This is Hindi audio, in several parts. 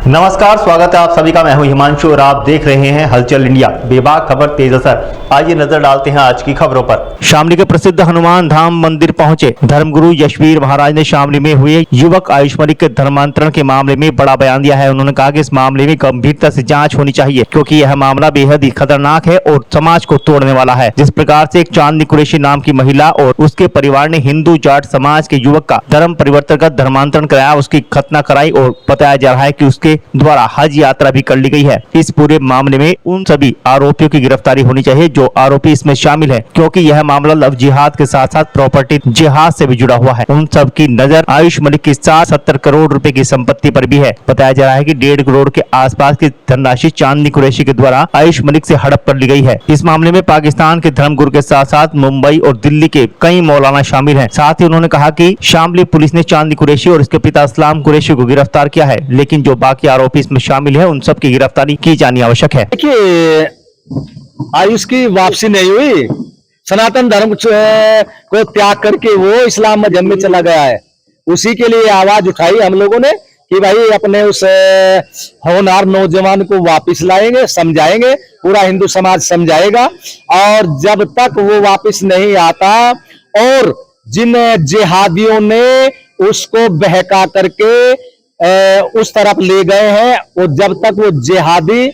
नमस्कार, स्वागत है आप सभी का। मैं हूं हिमांशु और आप देख रहे हैं हलचल इंडिया। बेबाक खबर तेज असर। आइए नजर डालते हैं आज की खबरों पर। शामली के प्रसिद्ध हनुमान धाम मंदिर पहुंचे धर्मगुरु यशवीर महाराज ने शामली में हुए युवक आयुष मलिक के धर्मांतरण के मामले में बड़ा बयान दिया है। उन्होंने कहा कि इस मामले में गंभीरता से जांच होनी चाहिए, क्योंकि यह मामला बेहद ही खतरनाक है और समाज को तोड़ने वाला है। जिस प्रकार से एक चांदनी कुरैशी नाम की महिला और उसके परिवार ने हिंदू जाट समाज के युवक का धर्म परिवर्तन कर धर्मांतरण कराया, उसकी खतना कराई और बताया जा रहा है कि उसके द्वारा हज यात्रा भी कर ली गई है। इस पूरे मामले में उन सभी आरोपियों की गिरफ्तारी होनी चाहिए जो आरोपी इसमें शामिल है, क्योंकि यह मामला लव जिहाद के साथ साथ प्रॉपर्टी जिहाद से भी जुड़ा हुआ है। उन सब की नजर आयुष मलिक की 70 करोड़ रुपए की संपत्ति पर भी है। बताया जा रहा है कि 1.5 करोड़ के आसपास की धनराशि चांदनी कुरैशी के द्वारा आयुष मलिक से हड़प कर ली गई है। इस मामले में पाकिस्तान के धर्मगुरु के साथ साथ मुंबई और दिल्ली के कई मौलाना शामिल हैं। साथ ही उन्होंने कहा कि शामली पुलिस ने चांदनी कुरैशी और उसके पिता इस्लाम कुरैशी को गिरफ्तार किया है, लेकिन जो बाकी आरोपी इसमें शामिल है उन सब की गिरफ्तारी की जानी आवश्यक है। देखिए, आयुष की वापसी नहीं हुई। सनातन धर्म को त्याग करके वो इस्लाम मजहब में चला गया है। उसी के लिए आवाज उठाई हम लोगों ने कि भाई अपने उस होनहार नौजवान को वापस लाएंगे, समझाएंगे, पूरा हिंदू समाज समझाएगा। और जब तक वो वापस नहीं आता और जिन जिहादियों ने उसको बहका करके उस तरफ ले गए हैं, और जब तक वो जिहादी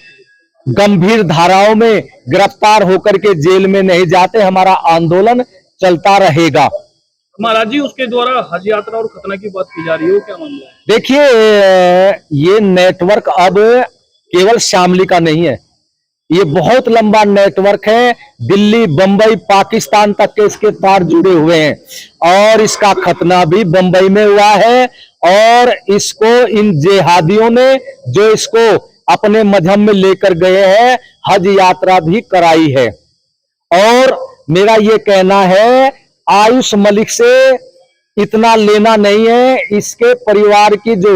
गंभीर धाराओं में गिरफ्तार होकर के जेल में नहीं जाते, हमारा आंदोलन चलता रहेगा। महाराज जी, उसके द्वारा हज यात्रा और खतना की बात की जा रही है, क्या मामला है? देखिए, ये नेटवर्क अब केवल शामली का नहीं है, ये बहुत लंबा नेटवर्क है। दिल्ली, बंबई, पाकिस्तान तक के इसके तार जुड़े हुए हैं और इसका खतना भी बंबई में हुआ है। और इसको इन जिहादियों ने जो इसको अपने मजहब में लेकर गए हैं, हज यात्रा भी कराई है। और मेरा ये कहना है, आयुष मलिक से इतना लेना नहीं है। इसके परिवार की जो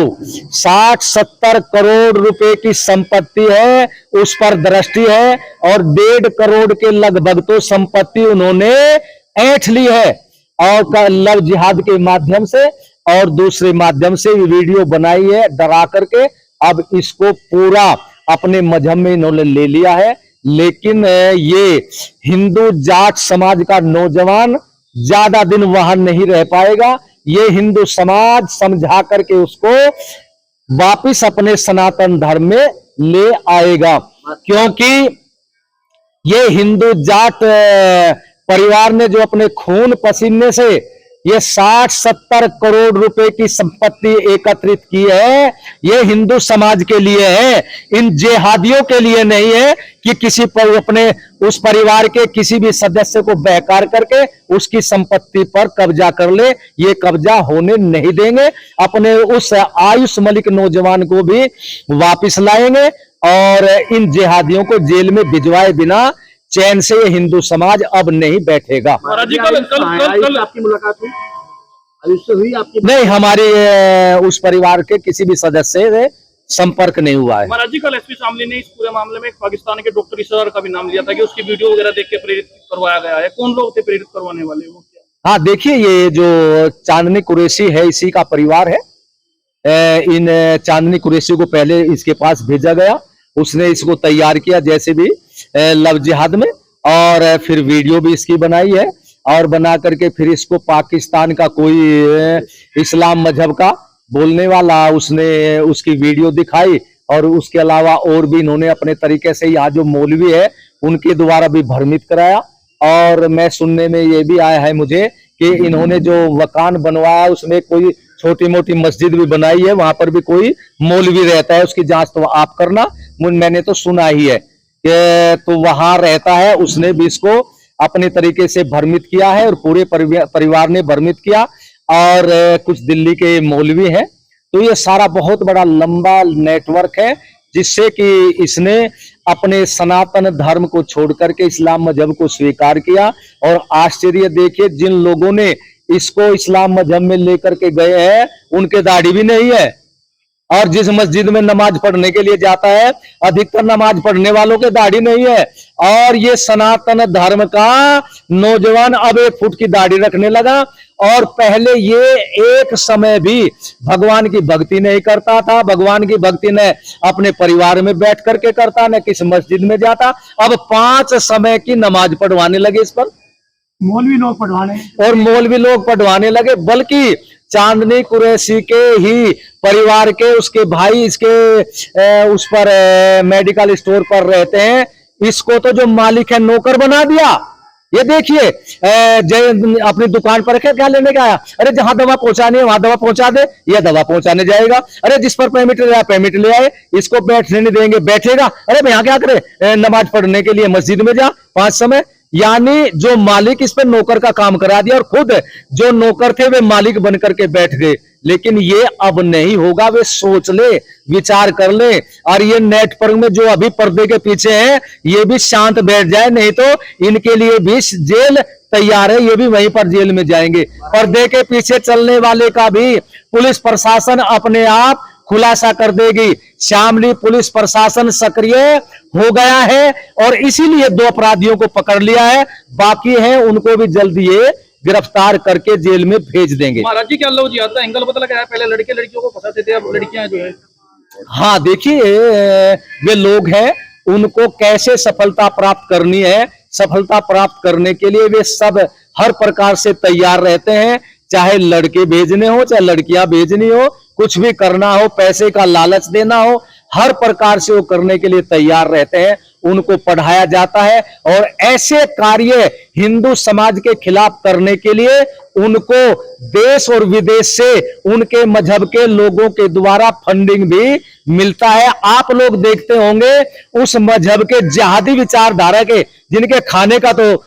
60-70 करोड़ रुपए की संपत्ति है उस पर दृष्टि है, और 1.5 करोड़ के लगभग तो संपत्ति उन्होंने ऐंठ ली है, और लव जिहाद के माध्यम से और दूसरे माध्यम से वीडियो बनाई है डरा करके। अब इसको पूरा अपने मजहब में इन्होंने ले लिया है। लेकिन ये हिंदू जाट समाज का नौजवान ज्यादा दिन वहां नहीं रह पाएगा। ये हिंदू समाज समझा करके उसको वापिस अपने सनातन धर्म में ले आएगा, क्योंकि ये हिंदू जाट परिवार ने जो अपने खून पसीने से ये 60-70 करोड़ रुपए की संपत्ति एकत्रित की है, ये हिंदू समाज के लिए है, इन जिहादियों के लिए नहीं है कि किसी पर अपने उस परिवार के किसी भी सदस्य को बहकार करके उसकी संपत्ति पर कब्जा कर ले। ये कब्जा होने नहीं देंगे। अपने उस आयुष मलिक नौजवान को भी वापस लाएंगे और इन जिहादियों को जेल में भिजवाए बिना चैन से ये हिंदू समाज अब नहीं बैठेगा। महाराज जी, कल आपकी मुलाकात हुई? आयुष से हुई आपकी? नहीं, हमारे उस परिवार के किसी भी सदस्य से संपर्क नहीं हुआ है। महाराज जी, कल एसपी शामली ने इस पूरे मामले में पाकिस्तान के डॉक्टर इसरार का भी नाम लिया था कि उसकी वीडियो वगैरह देख के प्रेरित करवाया गया है। कौन लोग थे प्रेरित करवाने वाले? वो क्या? हाँ, देखिए, ये जो चांदनी कुरैशी है इसी का परिवार है। इन चांदनी कुरैशी को पहले इसके पास भेजा गया, उसने इसको तैयार किया जैसे भी लव जिहाद में, और फिर वीडियो भी इसकी बनाई है, और बना करके फिर इसको पाकिस्तान का कोई इस्लाम मजहब का बोलने वाला उसने उसकी वीडियो दिखाई। और उसके अलावा और भी इन्होंने अपने तरीके से यहाँ जो मौलवी है उनके द्वारा भी भ्रमित कराया। और मैं सुनने में ये भी आया है मुझे कि इन्होंने जो मकान बनवाया उसमें कोई छोटी मोटी मस्जिद भी बनाई है, वहां पर भी कोई मौलवी रहता है, उसकी जांच तो आप करना। मैंने तो सुना ही है कि तो वहां रहता है, उसने भी इसको अपने तरीके से भ्रमित किया है और पूरे परिवार ने भ्रमित किया। और कुछ दिल्ली के मौलवी हैं। तो ये सारा बहुत बड़ा लंबा नेटवर्क है, जिससे कि इसने अपने सनातन धर्म को छोड़ करके इस्लाम मजहब को स्वीकार किया। और आश्चर्य देखिए, जिन लोगों ने इसको इस्लाम मजहब में लेकर के गए हैं उनके दाढ़ी भी नहीं है, और जिस मस्जिद में नमाज पढ़ने के लिए जाता है अधिकतर नमाज पढ़ने वालों के दाढ़ी नहीं है। और ये सनातन धर्म का नौजवान अब 1 फुट की दाढ़ी रखने लगा। और पहले ये एक समय भी भगवान की भक्ति नहीं करता था, भगवान की भक्ति न अपने परिवार में बैठ करके करता, न किसी मस्जिद में जाता। अब 5 समय की नमाज पढ़वाने लगे इस पर, मौलवी लोग पढ़वाने, और मौलवी लोग पढ़वाने लगे। बल्कि चांदनी कुरैशी के ही परिवार के उसके भाई इसके उस पर मेडिकल स्टोर पर रहते हैं, इसको तो जो मालिक है नौकर बना दिया। ये देखिए जय अपनी दुकान पर क्या लेने का आया, अरे जहां दवा पहुंचानी है वहां दवा पहुंचा दे, ये दवा पहुंचाने जाएगा। अरे जिस पर पेमेंट ले आया पेमेंट ले आए, इसको बैठने नहीं देंगे बैठेगा। अरे भाई यहाँ क्या करे, नमाज पढ़ने के लिए मस्जिद में जा 5 समय। यानी जो मालिक इस पे नौकर का काम करा दिया, और खुद जो नौकर थे वे मालिक बन करके बैठ गए। लेकिन ये अब नहीं होगा, वे सोच ले, विचार कर ले। और ये नेटवर्क में जो अभी पर्दे के पीछे हैं, ये भी शांत बैठ जाए, नहीं तो इनके लिए भी जेल तैयार है, ये भी वहीं पर जेल में जाएंगे। पर्दे के पीछे चलने वाले का भी पुलिस प्रशासन अपने आप खुलासा कर देगी। शामली पुलिस प्रशासन सक्रिय हो गया है और इसीलिए 2 अपराधियों को पकड़ लिया है, बाकी हैं उनको भी जल्दी ये गिरफ्तार करके जेल में भेज देंगे। महाराज जी क्या लव जिहाद का एंगल पता लगा है, पहले लड़के लड़कियों को फंसाते थे, अब लड़कियां जो है। हाँ देखिए, वे लोग हैं, उनको कैसे सफलता प्राप्त करनी है, सफलता प्राप्त करने के लिए वे सब हर प्रकार से तैयार रहते हैं। चाहे लड़के भेजने हो, चाहे लड़कियां भेजनी हो, कुछ भी करना हो, पैसे का लालच देना हो, हर प्रकार से वो करने के लिए तैयार रहते हैं। उनको पढ़ाया जाता है और ऐसे कार्य हिंदू समाज के खिलाफ करने के लिए उनको देश और विदेश से उनके मजहब के लोगों के द्वारा फंडिंग भी मिलता है। आप लोग देखते होंगे उस मजहब के जिहादी विचारधारा के, जिनके खाने का तो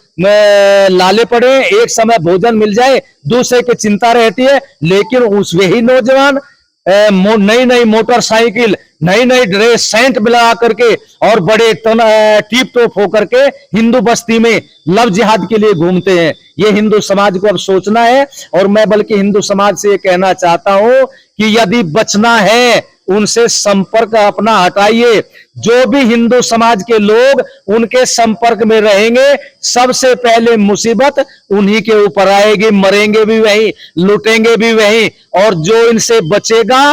लाले पड़े, एक समय भोजन मिल जाए दूसरे की चिंता रहती है, लेकिन उस वही नौजवान नई नई मोटरसाइकिल, नई नई ड्रेस, सेंट मिला करके और बड़े टीप टॉप होकर के हिंदू बस्ती में लव जिहाद के लिए घूमते हैं। ये हिंदू समाज को अब सोचना है। और मैं बल्कि हिंदू समाज से ये कहना चाहता हूं कि यदि बचना है उनसे संपर्क अपना हटाइए। जो भी हिंदू समाज के लोग उनके संपर्क में रहेंगे, सबसे पहले मुसीबत उन्हीं के ऊपर आएगी। मरेंगे भी वही, लुटेंगे भी वही, और जो इनसे बचेगा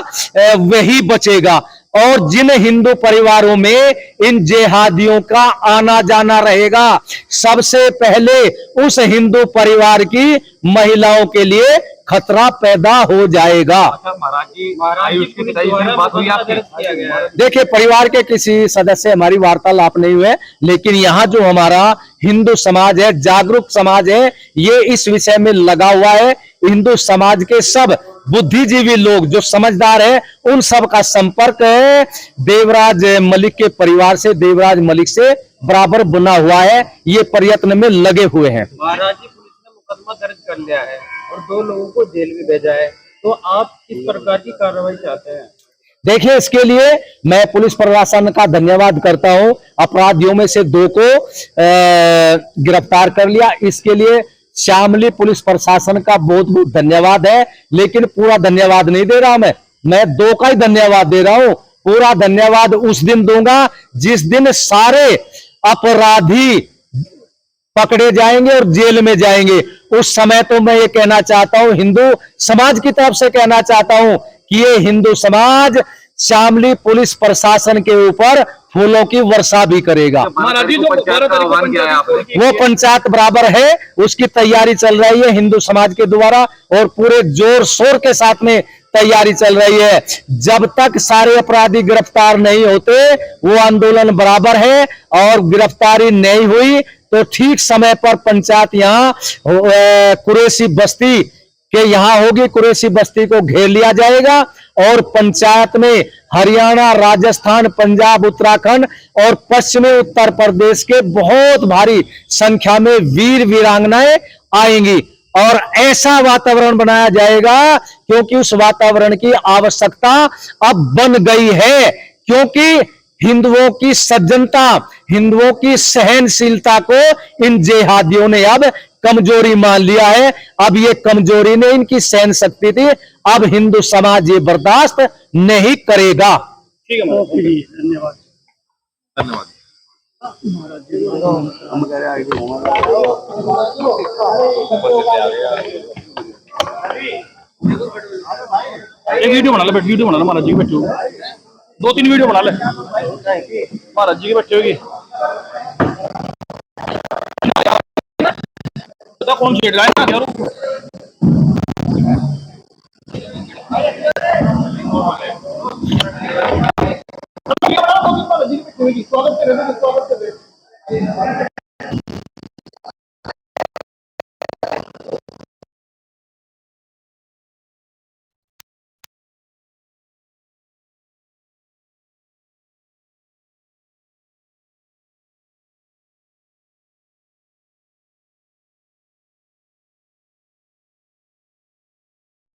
वही बचेगा। और जिन हिंदू परिवारों में इन जिहादियों का आना जाना रहेगा, सबसे पहले उस हिंदू परिवार की महिलाओं के लिए खतरा पैदा हो जाएगा। देखिए, परिवार के किसी सदस्य हमारी वार्तालाप नहीं हुए, लेकिन यहाँ जो हमारा हिंदू समाज है, जागरूक समाज है, ये इस विषय में लगा हुआ है। हिंदू समाज के सब बुद्धिजीवी लोग जो समझदार है, उन सब का संपर्क है देवराज मलिक के परिवार से, देवराज मलिक से बराबर बना हुआ है। ये प्रयत्न में लगे हुए हैं। महाराज जी, पुलिस ने मुकदमा दर्ज कर लिया है और 2 लोगों को जेल में भेजा है, तो आप किस प्रकार की कार्रवाई चाहते हैं? देखिए, इसके लिए मैं पुलिस प्रशासन का धन्यवाद करता हूं। अपराधियों में से 2 को गिरफ्तार कर लिया, इसके लिए शामली पुलिस प्रशासन का बहुत बहुत धन्यवाद है। लेकिन पूरा धन्यवाद नहीं दे रहा मैं 2 का ही धन्यवाद दे रहा हूं। पूरा धन्यवाद उस दिन दूंगा जिस दिन सारे अपराधी पकड़े जाएंगे और जेल में जाएंगे। उस समय तो मैं ये कहना चाहता हूं, हिंदू समाज की तरफ से कहना चाहता हूं कि ये हिंदू समाज शामली पुलिस प्रशासन के ऊपर फूलों की वर्षा भी करेगा। वो पंचायत बराबर है, उसकी तैयारी चल रही है हिंदू समाज के द्वारा और पूरे जोर शोर के साथ में तैयारी चल रही है। जब तक सारे अपराधी गिरफ्तार नहीं होते, वो आंदोलन बराबर है। और गिरफ्तारी नहीं हुई तो ठीक समय पर पंचायत यहाँ कुरैशी बस्ती के यहाँ होगी, कुरैशी बस्ती को घेर लिया जाएगा और पंचायत में हरियाणा, राजस्थान, पंजाब, उत्तराखंड और पश्चिमी उत्तर प्रदेश के बहुत भारी संख्या में वीर वीरांगनाएं आएंगी और ऐसा वातावरण बनाया जाएगा, क्योंकि उस वातावरण की आवश्यकता अब बन गई है। क्योंकि हिंदुओं की सज्जनता, हिंदुओं की सहनशीलता को इन जिहादियों ने अब कमजोरी मान लिया है। अब ये कमजोरी ने इनकी सहन शक्ति थी, अब हिंदू समाज ये बर्दाश्त नहीं करेगा। ठीक है, धन्यवाद। धन्यवाद। एक वीडियो बना ले, वीडियो बना ले महाराज जी की बैठी होगी, 2-3 वीडियो बना ले महाराज जी की बैठी होगी। पता कौन छेड़ रहा है ना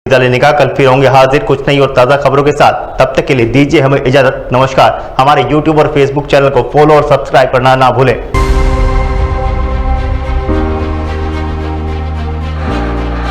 विदा लेने का। कल फिर होंगे हाजिर कुछ नई और ताज़ा खबरों के साथ। तब तक के लिए दीजिए हमें इजाजत। नमस्कार। हमारे YouTube और Facebook चैनल को फॉलो और सब्सक्राइब करना ना भूलें।